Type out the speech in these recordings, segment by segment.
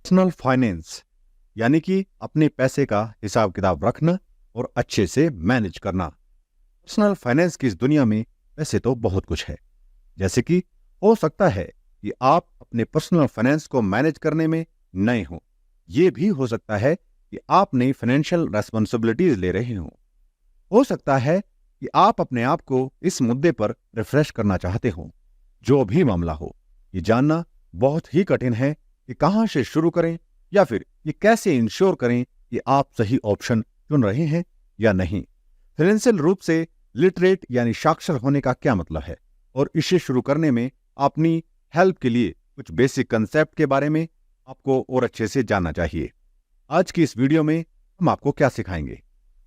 Personal finance यानी कि अपने पैसे का हिसाब किताब रखना और अच्छे से मैनेज करना। पर्सनल फाइनेंस की इस दुनिया में वैसे तो बहुत कुछ है, जैसे कि हो सकता है कि आप अपने पर्सनल फाइनेंस को मैनेज करने में नए हो। ये भी हो सकता है कि आप नई फाइनेंशियल रेस्पॉन्सिबिलिटीज ले रहे हो सकता है कि आप अपने आप को इस मुद्दे पर रिफ्रेश करना चाहते हो। जो भी मामला हो, ये जानना बहुत ही कठिन है कि कहां से शुरू करें या फिर ये कैसे इंश्योर करें कि आप सही ऑप्शन चुन रहे हैं या नहीं। फाइनेंशियल रूप से लिटरेट यानी साक्षर होने का क्या मतलब है, और इसे शुरू करने में अपनी हेल्प के लिए कुछ बेसिक कंसेप्ट के बारे में आपको और अच्छे से जानना चाहिए। आज की इस वीडियो में हम आपको क्या सिखाएंगे।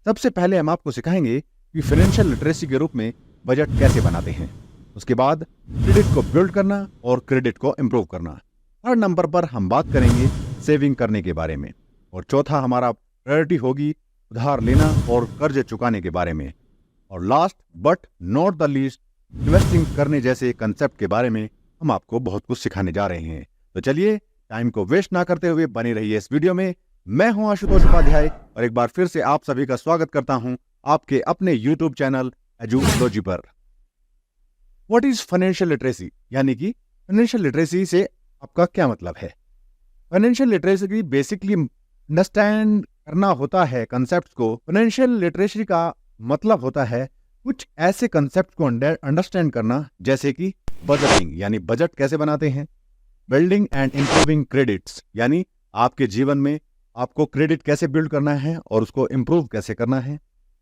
सबसे पहले हम आपको सिखाएंगे कि फाइनेंशियल लिटरेसी के रूप में बजट कैसे बनाते हैं। उसके बाद क्रेडिट को बिल्ड करना और क्रेडिट को इंप्रूव करना। हर नंबर पर हम बात करेंगे सेविंग करने के बारे में, और चौथा हमारा प्रायोरिटी होगी उधार लेना और कर्ज चुकाने के बारे में। और last but not the least, investing करने जैसे कंसेप्ट के बारे में हम आपको बहुत कुछ सिखाने जा रहे हैं। तो चलिए टाइम को वेस्ट ना करते हुए बने रहिए इस वीडियो में। मैं हूं आशुतोष उपाध्याय और एक बार फिर से आप सभी का स्वागत करता हूं आपके अपने YouTube चैनल एजुलॉजी पर। व्हाट इज फाइनेंशियल लिटरेसी, यानी कि फाइनेंशियल लिटरेसी से आपका क्या मतलब है। फाइनेंशियल लिटरेसी की बेसिकली अंडरस्टैंड करना होता है कंसेप्ट को। फाइनेंशियल लिटरेसी का मतलब होता है कुछ ऐसे कंसेप्ट को अंडरस्टैंड करना, जैसे कि बजटिंग यानी बजट कैसे बनाते हैं, बिल्डिंग एंड इंप्रूविंग क्रेडिट्स यानी आपके जीवन में आपको क्रेडिट कैसे बिल्ड करना है और उसको इंप्रूव कैसे करना है।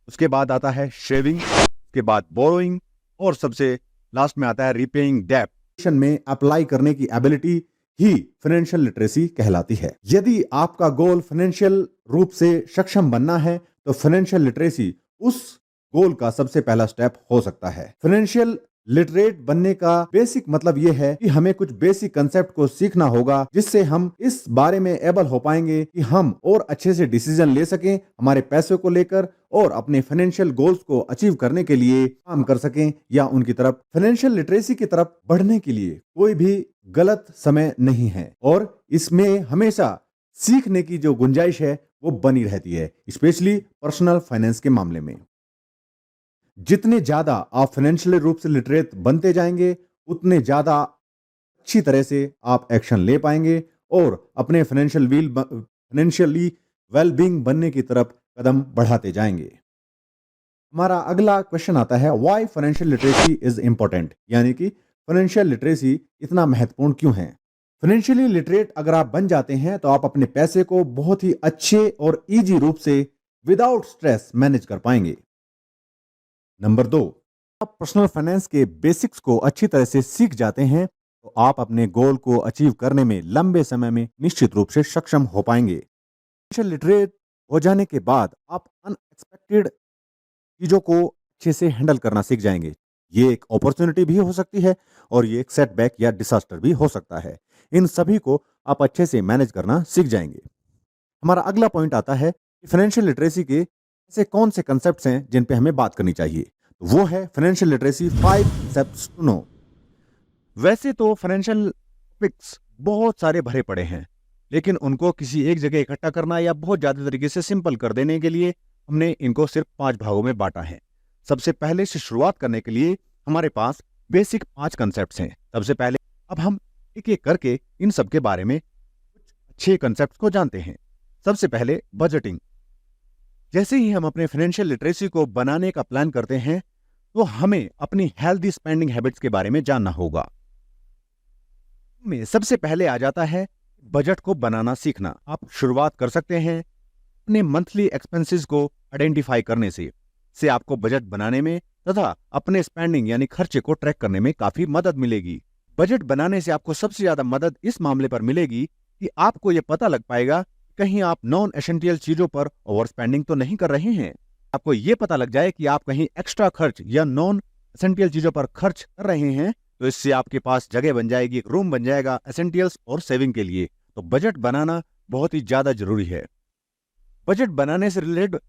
उसके बाद आता है शेविंग, उसके बाद बोरोइंग, और सबसे लास्ट में आता है रीपेइंग डेट। में अप्लाई करने की एबिलिटी ही फाइनेंशियल लिटरेसी कहलाती है। यदि आपका गोल फाइनेंशियल रूप से सक्षम बनना है तो फाइनेंशियल लिटरेसी उस गोल का सबसे पहला स्टेप हो सकता है। फाइनेंशियल लिटरेट बनने का बेसिक मतलब यह है कि हमें कुछ बेसिक कंसेप्ट को सीखना होगा, जिससे हम इस बारे में एबल हो पाएंगे कि हम और अच्छे से डिसीजन ले सकें हमारे पैसे को लेकर, और अपने फाइनेंशियल गोल्स को अचीव करने के लिए काम कर सकें या उनकी तरफ। फाइनेंशियल लिटरेसी की तरफ बढ़ने के लिए कोई भी गलत समय नहीं है, और इसमें हमेशा सीखने की जो गुंजाइश है वो बनी रहती है, स्पेशली पर्सनल फाइनेंस के मामले में। जितने ज्यादा आप फाइनेंशियली रूप से लिटरेट बनते जाएंगे, उतने ज्यादा अच्छी तरह से आप एक्शन ले पाएंगे और अपने फाइनेंशियली वेलबींग बनने की तरफ कदम बढ़ाते जाएंगे। हमारा अगला क्वेश्चन आता है, why financial literacy is important, यानी कि फाइनेंशियल लिटरेसी इतना महत्वपूर्ण क्यों है। फाइनेंशियली लिटरेट अगर आप बन जाते हैं तो आप अपने पैसे को बहुत ही अच्छे और इजी रूप से विदाउट स्ट्रेस मैनेज कर पाएंगे। नंबर 2, आप पर्सनल फाइनेंस के बेसिक्स को अच्छी तरह से सीख जाते हैं तो आप अपने गोल को अचीव करने में लंबे समय में निश्चित रूप से सक्षम हो पाएंगे। फाइनेंशियल लिटरेट हो जाने के बाद आप अनएक्सपेक्टेड चीजों को अच्छे से हैंडल करना सीख जाएंगे। ये एक अपॉर्चुनिटी भी हो सकती है और ये एक सेटबैक या डिसास्टर भी हो सकता है। इन सभी को आप अच्छे से मैनेज करना सीख जाएंगे। हमारा अगला पॉइंट आता है कि फाइनेंशियल लिटरेसी के ऐसे कौन से कंसेप्ट्स हैं जिन पे हमें बात करनी चाहिए। तो वो है financial literacy 5 concepts to know. वैसे तो फाइनेंशियल टॉपिक्स बहुत सारे भरे पड़े हैं, लेकिन उनको किसी एक जगह इकट्ठा करना या बहुत ज्यादा तरीके से सिंपल कर देने के लिए हमने इनको सिर्फ 5 भागों में बांटा है। सबसे पहले से शुरुआत करने के लिए हमारे पास बेसिक 5 कंसेप्ट्स हैं। सबसे पहले अब हम एक एक करके इन सब के बारे में कुछ अच्छे कंसेप्ट्स को जानते हैं। सबसे पहले बजटिंग। जैसे ही हम अपने फाइनेंशियल लिटरेसी को बनाने का प्लान करते हैं तो हमें अपनी हेल्दी स्पेंडिंग हैबिट्स के बारे में जानना होगा। में सबसे पहले आ जाता है बजट को बनाना सीखना। आप शुरुआत कर सकते हैं अपने मंथली एक्सपेंसेस को आइडेंटिफाई करने से आपको बजट बनाने में तथा अपने स्पेंडिंग यानी खर्चे को ट्रैक करने में काफी मदद मिलेगी। बजट बनाने से आपको सबसे ज्यादा मदद इस मामले पर मिलेगी कि आपको यह पता लग पाएगा कहीं आप नॉन एसेंशियल चीजों पर ओवर स्पेंडिंग तो नहीं कर रहे हैं। आपको यह पता लग जाए कि आप कहीं एक्स्ट्रा खर्च या नॉन एसेंशियल चीजों पर खर्च कर रहे हैं, तो इससे आपके पास जगह बन जाएगी, एक रूम बन जाएगा एसेंशियल्स और सेविंग के लिए। तो बजट बनाना बहुत ही ज्यादा जरूरी है। बजट बनाने से रिलेटेड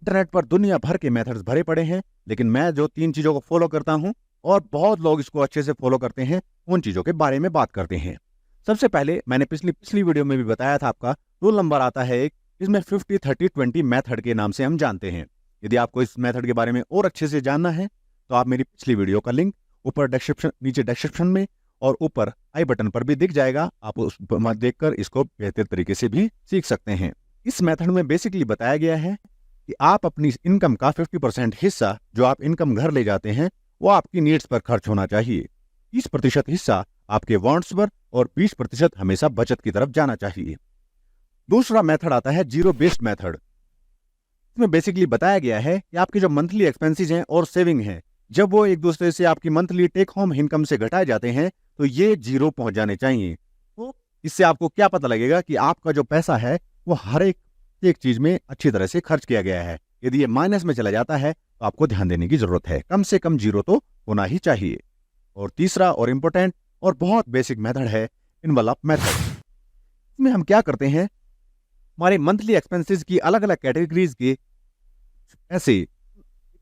इंटरनेट पर दुनिया भर के मेथड्स भरे पड़े हैं, लेकिन मैं जो 3 चीजों को फॉलो करता हूं और बहुत लोग इसको अच्छे से फॉलो करते हैं, उन चीजों के बारे में बात करते हैं। सबसे पहले मैंने पिछली वीडियो में भी बताया था, आपका रूल नंबर आता है एक, इसमें 50-30-20 मेथड के नाम से हम जानते हैं। यदि आपको इस मेथड के बारे में और अच्छे से जानना है तो आप मेरी पिछली वीडियो का लिंक नीचे डिस्क्रिप्शन में और ऊपर आई बटन पर भी दिख जाएगा, आप उस पर देखकर इसको बेहतर तरीके से भी सीख सकते हैं। इस मेथड में बेसिकली बताया गया है कि आप अपनी इनकम का 50% हिस्सा जो आप इनकम घर ले जाते हैं वो आपकी नीड्स पर खर्च होना चाहिए, 30% हिस्सा आपके वांट्स पर और 20% हमेशा बचत की तरफ जाना चाहिए। दूसरा मेथड आता है जीरो बेस्ड मेथड। इसमें बेसिकली बताया गया है कि आपके जो मंथली एक्सपेंसेस हैं और सेविंग हैं, जब वो एक दूसरे से आपकी मंथली टेक होम इनकम से घटाए जाते हैं तो ये जीरो पहुंच जाने चाहिए। तो इससे आपको क्या पता लगेगा कि आपका जो पैसा है वो हर एक चीज में अच्छी तरह से खर्च किया गया है। यदि ये माइनस में चला जाता है तो आपको ध्यान देने की जरूरत है, कम से कम जीरो तो होना ही चाहिए। और तीसरा और इम्पोर्टेंट और बहुत बेसिक मेथड है इनवलप मेथड। इसमें हम क्या करते हैं, हमारे मंथली एक्सपेंसेस की अलग अलग कैटेगरीज के पैसे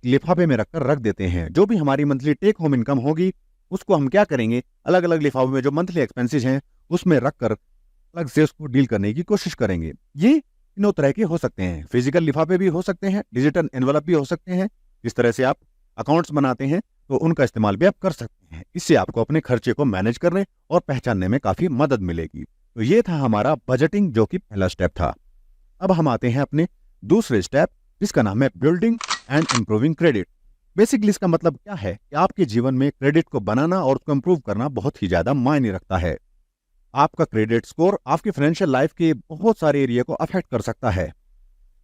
लिफाफे में रख देते हैं। जो भी हमारी मंथली टेक होम इनकम होगी उसको हम क्या करेंगे, अलग अलग लिफाफे में जो मंथली एक्सपेंसेस हैं उसमें रखकर अलग से उसको डील करने की कोशिश करेंगे। ये तीनों तरह के हो सकते हैं, फिजिकल लिफाफे भी हो सकते हैं, डिजिटल एनवलप भी हो सकते हैं। जिस तरह से आप अकाउंट्स बनाते हैं तो उनका इस्तेमाल भी आप कर सकते हैं। इससे आपको अपने खर्चे को मैनेज करने और पहचानने में काफी मदद मिलेगी। तो ये था हमारा बजटिंग, जो कि पहला स्टेप था। अब हम आते हैं अपने दूसरे स्टेप, जिसका नाम है building and improving credit. Basically इसका मतलब क्या है कि आपके जीवन में क्रेडिट को बनाना और उसको इंप्रूव करना बहुत ही ज्यादा मायने रखता है। आपका क्रेडिट स्कोर आपकी फाइनेंशियल लाइफ के बहुत सारे एरिया को अफेक्ट कर सकता है।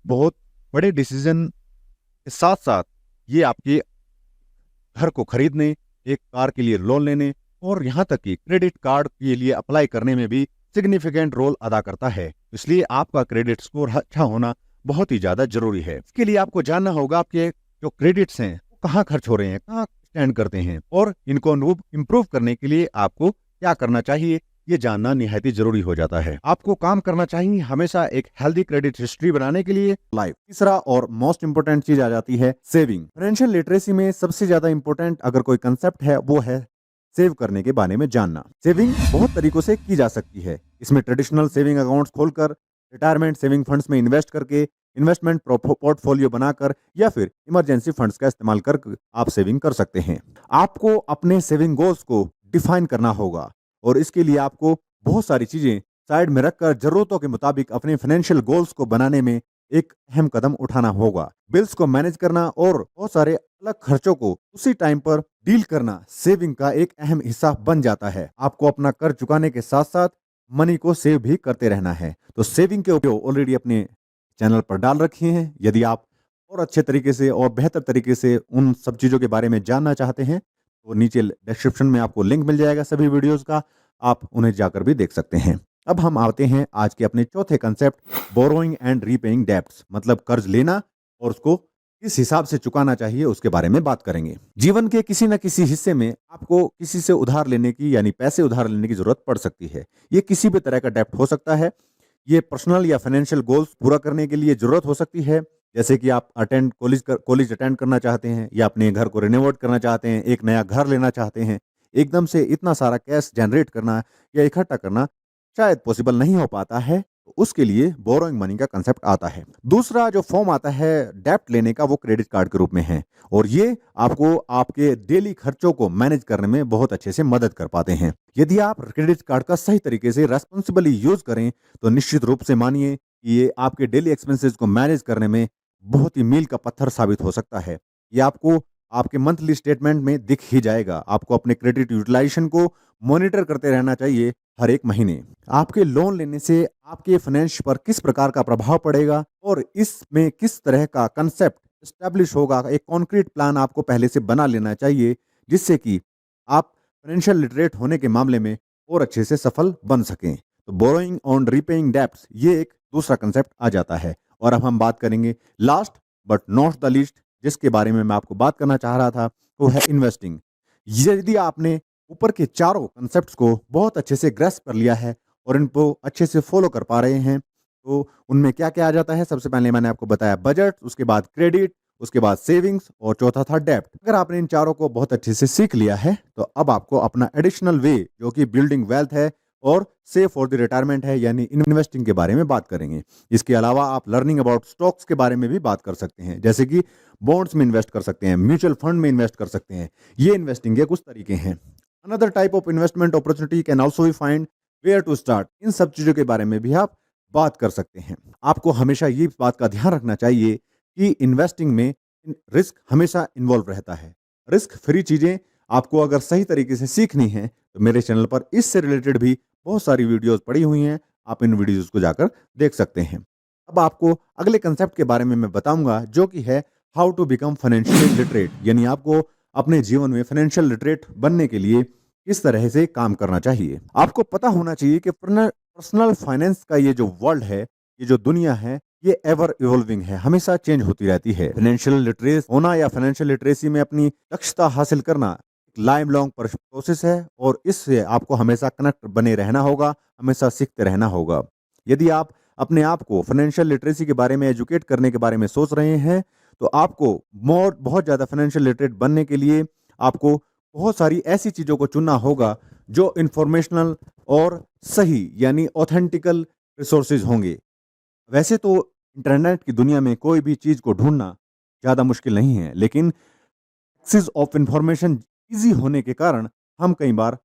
बहुत बड़े डिसीजन के साथ साथ ये आपके घर को खरीदने, एक कार के लिए लोन लेने और यहाँ तक कि क्रेडिट कार्ड के लिए अप्लाई करने में भी सिग्निफिकेंट रोल अदा करता है। इसलिए आपका क्रेडिट स्कोर अच्छा होना बहुत ही ज्यादा जरूरी है। इसके लिए आपको जानना होगा आपके जो क्रेडिट्स हैं वो कहाँ खर्च हो रहे हैं, कहाँ स्टैंड करते हैं और इनको इंप्रूव करने के लिए आपको क्या करना चाहिए, ये जानना निहायत जरूरी हो जाता है। आपको काम करना चाहिए हमेशा एक हेल्दी क्रेडिट हिस्ट्री बनाने के लिए लाइफ। तीसरा और मोस्ट इंपोर्टेंट चीज आ जाती है सेविंग। फाइनेंशियल लिटरेसी में सबसे ज्यादा इंपोर्टेंट अगर कोई कंसेप्ट है वो है सेव करने के बारे में जानना। सेविंग बहुत तरीकों से की जा सकती है। इसमें ट्रेडिशनल सेविंग अकाउंट्स खोलकर, रिटायरमेंट सेविंग फंड्स में इन्वेस्ट करके, इन्वेस्टमेंट पोर्टफोलियो बनाकर या फिर इमरजेंसी फंड्स का इस्तेमाल कर आप सेविंग कर सकते हैं। आपको अपने सेविंग गोल्स को डिफाइन करना होगा और इसके लिए आपको बहुत सारी चीजें साइड में रखकर जरूरतों के मुताबिक अपने फाइनेंशियल गोल्स को बनाने में एक अहम कदम उठाना होगा। बिल्स को मैनेज करना और बहुत सारे अलग खर्चों को उसी टाइम पर डील करना सेविंग का एक अहम हिस्सा बन जाता है। आपको अपना कर्ज चुकाने के साथ साथ मनी को सेव भी करते रहना है। तो सेविंग के उपयोग ऑलरेडी अपने चैनल पर डाल रखी हैं। यदि आप और अच्छे तरीके से और बेहतर तरीके से उन सब चीजों के बारे में जानना चाहते हैं तो नीचे डिस्क्रिप्शन में आपको लिंक मिल जाएगा सभी वीडियोस का, आप उन्हें जाकर भी देख सकते हैं। अब हम आते हैं आज के अपने चौथे concept, borrowing and repaying debts, मतलब कर्ज लेना और उसको किस हिसाब से चुकाना चाहिए उसके बारे में बात करेंगे। जीवन के किसी न किसी हिस्से में आपको किसी से उधार लेने की यानी पैसे उधार लेने की जरूरत पड़ सकती है। ये किसी भी तरह का डेब्ट हो सकता है। ये पर्सनल या फाइनेंशियल गोल्स पूरा करने के लिए जरूरत हो सकती है, जैसे कि आप कॉलेज अटेंड करना चाहते हैं या अपने घर को रिनोवेट करना चाहते हैं, एक नया घर लेना चाहते हैं। एकदम से इतना सारा कैश जनरेट करना या इकट्ठा करना शायद पॉसिबल नहीं हो पाता है, तो उसके लिए बोरोइंग मनी का कंसेप्ट आता है। दूसरा जो फॉर्म आता है डेब्ट लेने का वो क्रेडिट कार्ड के रूप में है और ये आपको आपके डेली खर्चों को मैनेज करने में बहुत अच्छे से मदद कर पाते हैं। यदि आप क्रेडिट कार्ड का सही तरीके से रेस्पॉन्सिबली यूज करें तो निश्चित रूप से मानिए कि ये आपके डेली एक्सपेंसेस को मैनेज करने में बहुत ही मील का पत्थर साबित हो सकता है। ये आपको आपके मंथली स्टेटमेंट में दिख ही जाएगा। आपको अपने क्रेडिट यूटिलाइजेशन को मॉनिटर करते रहना चाहिए हर एक महीने। आपके लोन लेने से आपके फाइनेंस पर किस प्रकार का प्रभाव पड़ेगा और इसमें किस तरह का कंसेप्ट एस्टैब्लिश होगा, एक कॉन्क्रीट प्लान आपको पहले से बना लेना चाहिए जिससे कि आप फाइनेंशियल लिटरेट होने के मामले में और अच्छे से सफल बन सकें। तो बोरोइंग ऑन रीपेइंग डेब्ट्स ये एक दूसरा कंसेप्ट आ जाता है। और अब हम बात करेंगे last but not the least, जिसके बारे में मैं आपको बात करना चाह रहा था, वो है इन्वेस्टिंग। यदि आपने ऊपर के चारों कंसेप्ट्स को बहुत अच्छे से ग्रैस्प कर लिया है और इनको अच्छे से फॉलो कर पा रहे हैं तो उनमें क्या क्या आ जाता है। सबसे पहले मैंने आपको बताया बजट, उसके बाद क्रेडिट, उसके बाद सेविंग्स और चौथा था डेब्ट। अगर आपने इन चारों को बहुत अच्छे से सीख लिया है तो अब आपको अपना एडिशनल वे जो कि बिल्डिंग वेल्थ है और सेव फॉर द रिटायरमेंट है, यानी इन्वेस्टिंग के बारे में बात करेंगे। इसके अलावा आप लर्निंग अबाउट स्टॉक्स के बारे में भी बात कर सकते हैं, जैसे कि बॉन्ड्स में इन्वेस्ट कर सकते हैं, म्यूचुअल फंड में इन्वेस्ट कर सकते हैं। ये इन्वेस्टिंग के कुछ तरीके हैं। Another type of investment opportunity can also be find, where to start. इन सब चीज़ों के बारे में भी आप बात कर सकते हैं। आपको हमेशा ये बात का ध्यान रखना चाहिए कि इन्वेस्टिंग में रिस्क हमेशा इन्वॉल्व रहता है। रिस्क फ्री चीज़ें आपको अगर सही तरीके से सीखनी है तो मेरे चैनल पर इससे रिलेटेड भी बहुत सारी वीडियोस पड़ी हुई हैं, आप इन वीडियोस को जाकर देख सकते हैं। अब आपको अगले कंसेप्ट के बारे में मैं बताऊंगा, जो कि है how to become financially literate, यानी आपको अपने जीवन में फाइनेंशियल लिटरेट बनने के लिए किस तरह से काम करना चाहिए। आपको पता होना चाहिए कि पर्सनल फाइनेंस का ये जो वर्ल्ड है, ये जो दुनिया है, ये एवर इवॉल्विंग है, हमेशा चेंज होती रहती है। फाइनेंशियल लिटरेसी होना या फाइनेंशियल लिटरेसी में अपनी दक्षता हासिल करना लाइफ लॉन्ग प्रोसेस है, और इससे आपको हमेशा कनेक्ट बने रहना होगा, हमेशा सीखते रहना होगा। यदि आप अपने आप को फाइनेंशियल लिटरेसी के बारे में एजुकेट करने के बारे में सोच रहे हैं, तो आपको बहुत ज़्यादा फाइनेंशियल लिटरेट बनने के लिए आपको बहुत सारी ऐसी चीज़ों को चुनना होगा जो इंफॉर्मेशनल और सही यानी ऑथेंटिकल रिसोर्सेज होंगे। वैसे तो इंटरनेट की दुनिया में कोई भी चीज़ को ढूंढना ज़्यादा मुश्किल नहीं है, लेकिन एक्सेस ऑफ इंफॉर्मेशन ईजी होने के कारण हम कई बार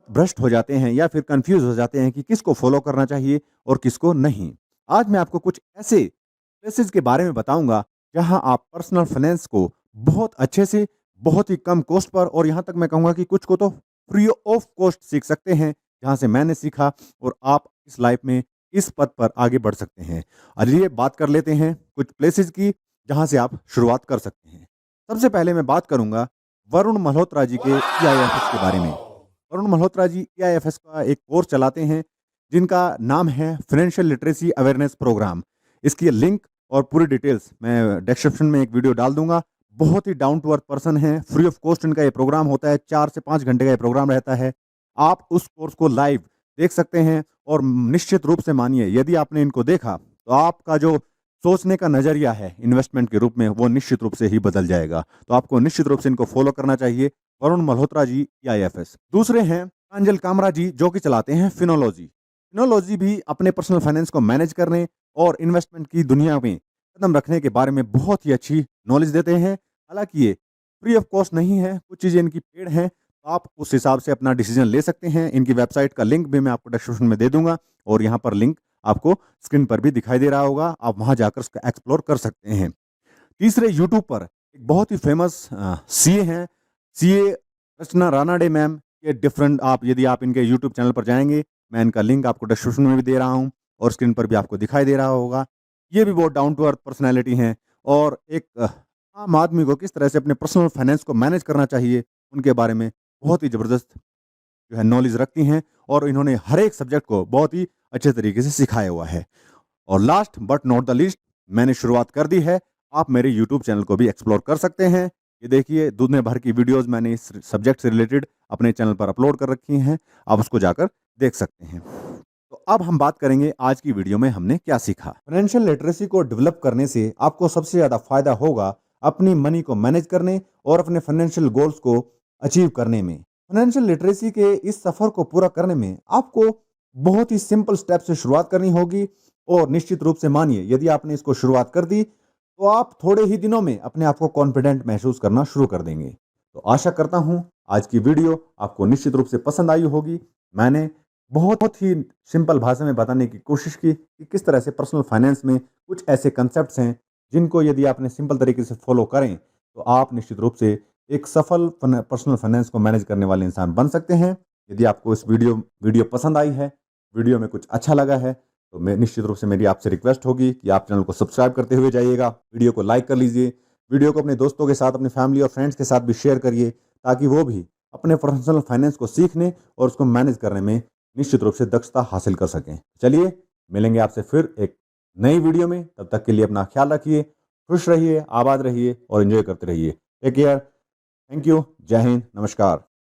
भ्रष्ट हो जाते हैं या फिर कंफ्यूज हो जाते हैं कि किसको फॉलो करना चाहिए और किसको नहीं। आज मैं आपको कुछ ऐसे प्लेसेस के बारे में बताऊंगा जहां आप पर्सनल फाइनेंस को बहुत अच्छे से, बहुत ही कम कॉस्ट पर, और यहां तक मैं कहूंगा कि कुछ को तो फ्री ऑफ कॉस्ट सीख सकते हैं, जहां से मैंने सीखा, और आप इस लाइफ में इस पद पर आगे बढ़ सकते हैं। चलिए बात कर लेते हैं कुछ प्लेसेस की जहां से आप शुरुआत कर सकते हैं। सबसे पहले मैं बात करूंगा वरुण मल्होत्रा जी के EIFS के बारे में। वरुण मल्होत्रा जी EIFS का एक कोर्स चलाते हैं जिनका नाम है फाइनेंशियल लिटरेसी अवेयरनेस प्रोग्राम। इसकी लिंक और पूरी डिटेल्स मैं डिस्क्रिप्शन में एक वीडियो डाल दूंगा। बहुत ही डाउन टू अर्थ पर्सन है, फ्री ऑफ कॉस्ट इनका ये प्रोग्राम होता है, 4 से 5 घंटे का ये प्रोग्राम रहता है। आप उस कोर्स को लाइव देख सकते हैं, और निश्चित रूप से मानिए यदि आपने इनको देखा तो आपका जो सोचने का नजरिया है इन्वेस्टमेंट के रूप में, वो निश्चित रूप से ही बदल जाएगा। तो आपको निश्चित रूप से इनको फॉलो करना चाहिए, वरुण मल्होत्रा जी EIFS। दूसरे हैं प्रांजल कामरा जी, जो कि चलाते हैं फिनोलॉजी। फिनोलॉजी भी अपने पर्सनल फाइनेंस को मैनेज करने और इन्वेस्टमेंट की दुनिया में कदम रखने के बारे में बहुत ही अच्छी नॉलेज देते हैं। हालांकि ये फ्री ऑफ कॉस्ट नहीं है, कुछ चीज़ें इनकी पेड हैं, तो आप उस हिसाब से अपना डिसीजन ले सकते हैं। इनकी वेबसाइट का लिंक भी मैं आपको डिस्क्रिप्शन में दे दूंगा, और यहाँ पर लिंक आपको स्क्रीन पर भी दिखाई दे रहा होगा, आप वहां जाकर उसका एक्सप्लोर कर सकते हैं। तीसरे यूट्यूब पर एक बहुत ही फेमस CA हैं, CA रचना रानाडे मैम के डिफरेंट, आप यदि आप इनके यूट्यूब चैनल पर जाएंगे, मैं इनका लिंक आपको डिस्क्रिप्शन में भी दे रहा हूँ और स्क्रीन पर भी आपको दिखाई दे रहा होगा। ये भी बहुत डाउन टू अर्थ पर्सनैलिटी हैं, और एक आम आदमी को किस तरह से अपने पर्सनल फाइनेंस को मैनेज करना चाहिए उनके बारे में बहुत ही ज़बरदस्त जो है नॉलेज रखती हैं, और इन्होंने हर एक सब्जेक्ट को बहुत ही अच्छे तरीके से सिखाया हुआ है। और last but not the least, मैंने शुरुआत कर दी है, आप मेरे यूट्यूब चैनल को भी एक्सप्लोर कर सकते हैं। ये देखिए दुनिया भर की वीडियोस मैंने इस सब्जेक्ट से रिलेटेड अपने चैनल पर अपलोड कर रखी हैं, आप उसको जाकर देख सकते हैं। तो अब हम बात करेंगे आज की वीडियो में हमने क्या सीखा। फाइनेंशियल लिटरेसी को डेवलप करने से आपको सबसे ज़्यादा फायदा होगा अपनी मनी को मैनेज करने और अपने फाइनेंशियल गोल्स को अचीव करने में। फाइनेंशियल लिटरेसी के इस सफ़र को पूरा करने में आपको बहुत ही सिंपल स्टेप से शुरुआत करनी होगी, और निश्चित रूप से मानिए यदि आपने इसको शुरुआत कर दी तो आप थोड़े ही दिनों में अपने आप को कॉन्फिडेंट महसूस करना शुरू कर देंगे। तो आशा करता हूं आज की वीडियो आपको निश्चित रूप से पसंद आई होगी। मैंने बहुत ही सिंपल भाषा में बताने की कोशिश की कि किस तरह से पर्सनल फाइनेंस में कुछ ऐसे कंसेप्ट्स हैं जिनको यदि आपने सिंपल तरीके से फॉलो करें तो आप निश्चित रूप से एक सफल पर्सनल फाइनेंस को मैनेज करने वाले इंसान बन सकते हैं। यदि आपको इस वीडियो पसंद आई है, वीडियो में कुछ अच्छा लगा है, तो मैं निश्चित रूप से मेरी आपसे रिक्वेस्ट होगी कि आप चैनल को सब्सक्राइब करते हुए जाइएगा, वीडियो को लाइक कर लीजिए, वीडियो को अपने दोस्तों के साथ, अपनी फैमिली और फ्रेंड्स के साथ भी शेयर करिए, ताकि वो भी अपने पर्सनल फाइनेंस को सीखने और उसको मैनेज करने में निश्चित रूप से दक्षता हासिल कर सकें। चलिए मिलेंगे आपसे फिर एक नई वीडियो में, तब तक के लिए अपना ख्याल रखिए, खुश रहिए, आबाद रहिए और एंजॉय करते रहिए। टेक केयर, थैंक यू, जय हिंद, नमस्कार।